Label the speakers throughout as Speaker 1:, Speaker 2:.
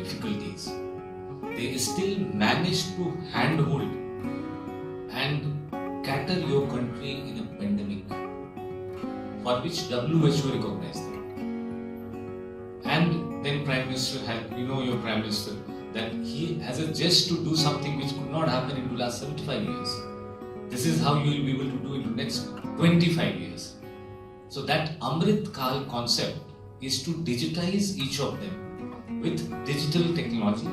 Speaker 1: difficulties, they still manage to handhold and cater your country in a pandemic for which WHO recognized them. And then Prime Minister had, your Prime Minister, that he has a gest to do something which could not happen in the last 75 years. This is how you will be able to do it in the next 25 years. So that Amrit Kal concept is to digitize each of them with digital technology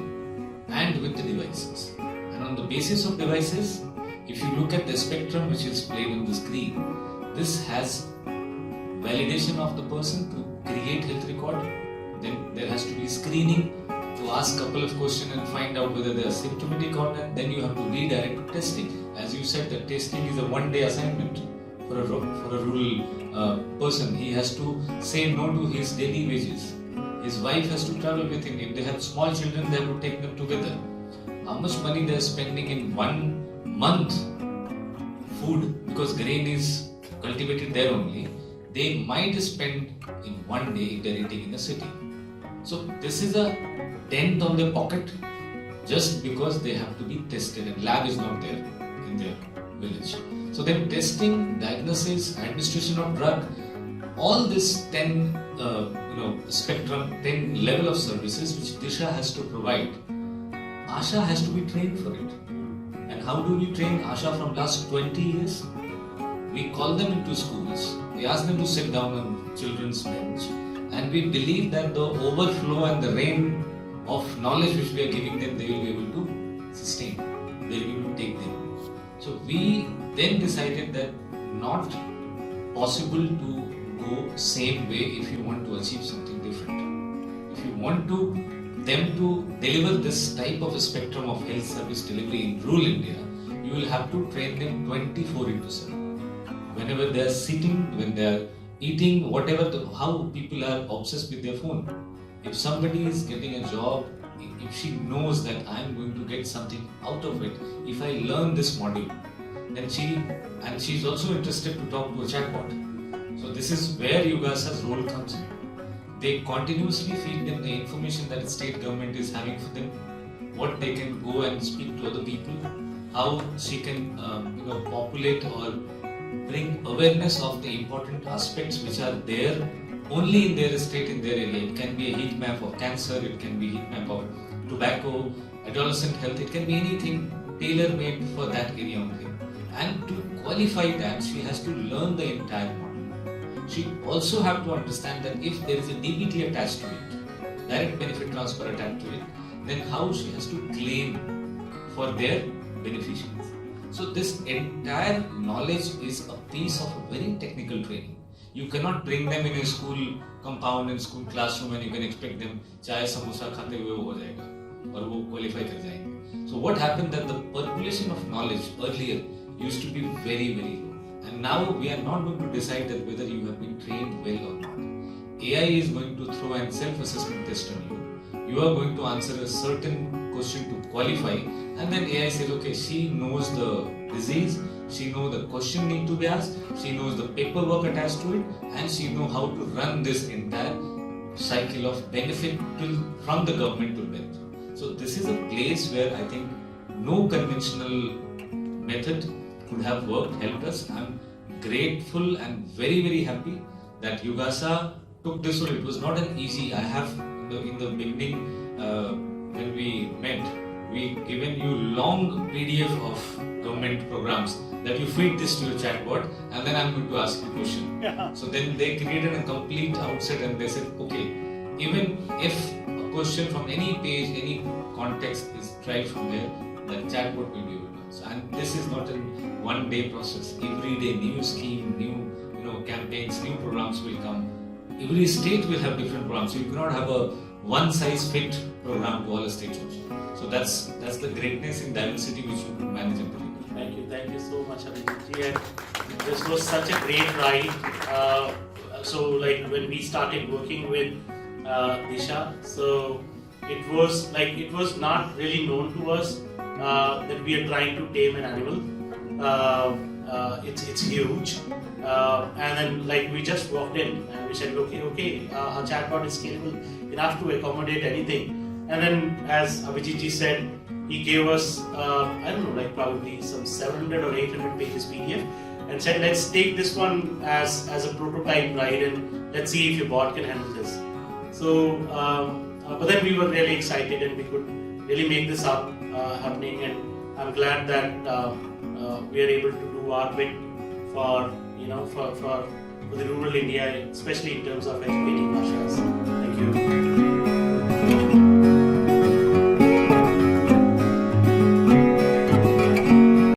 Speaker 1: and with the devices. And on the basis of devices, if you look at the spectrum which is played on the screen, this has validation of the person to create health record. Then there has to be screening to ask a couple of questions and find out whether they are symptomatic or not. Then you have to redirect to testing. As you said, that testing is a one-day assignment for a rural person. He has to say no to his daily wages. His wife has to travel with him. If they have small children, they have to take them together. How much money they are spending in 1 month food, because grain is cultivated there only, they might spend in 1 day if they are eating in a city. So this is a dent on their pocket just because they have to be tested and lab is not there in their village. So then testing, diagnosis, administration of drug, all this 10 spectrum, 10 level of services which DIISHA has to provide, ASHA has to be trained for it. And how do we train ASHA from last 20 years? We call them into schools, we ask them to sit down on children's bench, and we believe that the overflow and the rain of knowledge which we are giving them, they will be able to sustain, they will be able to take them. So we then decided that not possible to go same way if you want to achieve something different. If you want them to deliver this type of a spectrum of health service delivery in rural India, you will have to train them 24/7. Whenever they are sitting, when they are eating, whatever, how people are obsessed with their phone. If somebody is getting a job, if she knows that I am going to get something out of it, if I learn this module, then she is also interested to talk to a chatbot. So this is where Yugasa's role comes in. They continuously feed them the information that the state government is having for them, what they can go and speak to other people, how she can populate or bring awareness of the important aspects which are there only in their state, in their area. It can be a heat map of cancer, it can be a heat map of tobacco, adolescent health, it can be anything tailor-made for that area only. And to qualify that, she has to learn the entire model. She also have to understand that if there is a DBT attached to it, direct benefit transfer attached to it, then how she has to claim for their beneficiaries. So this entire knowledge is a piece of a very technical training. You cannot bring them in a school compound and school classroom and you can expect them चाय समोसा खाते हुए वो हो जाएगा और वो qualify कर जाएंगे. So what happened that the population of knowledge earlier used to be very, very low. And now we are not going to decide that whether you have been trained well or not. AI is going to throw a self-assessment test on you. You are going to answer a certain question to qualify, and then AI says, okay, she knows the disease, she knows the question need to be asked, she knows the paperwork attached to it, and she knows how to run this entire cycle of benefit from the government to benefit. So this is a place where I think no conventional method could have worked, helped us. I'm grateful and very, very happy that Yugasa took this role. It was not an easy. I have in the beginning when we met, we given you long PDF of government programs that you feed this to your chatbot, and then I'm going to ask you a question. Yeah. So then they created a complete outset, and they said, okay, even if a question from any page, any context is tried from there, the chatbot will be able to answer. And this is not a one-day process. Every day, new scheme, new campaigns, new programs will come. Every state will have different programs. So you cannot have a one-size-fit program to all the states also. So that's the greatness in diversity which you could manage and deliver.
Speaker 2: Thank you so much, Abhijeet. And this was such a great ride. So like when we started working with DIISHA, so it was not really known to us that we are trying to tame an animal. It's huge. And then like we just walked in and we said, okay, our chatbot is scalable enough to accommodate anything. And then, as Abhijeet ji said, he gave us, I don't know, like probably some 700 or 800 pages PDF, and said, let's take this one as a prototype, right, and let's see if your bot can handle this. So, but then we were really excited, and we could really make this up happening, and I'm glad that we are able to do our bit for the rural India, especially in terms of educating ASHAs. Thank you.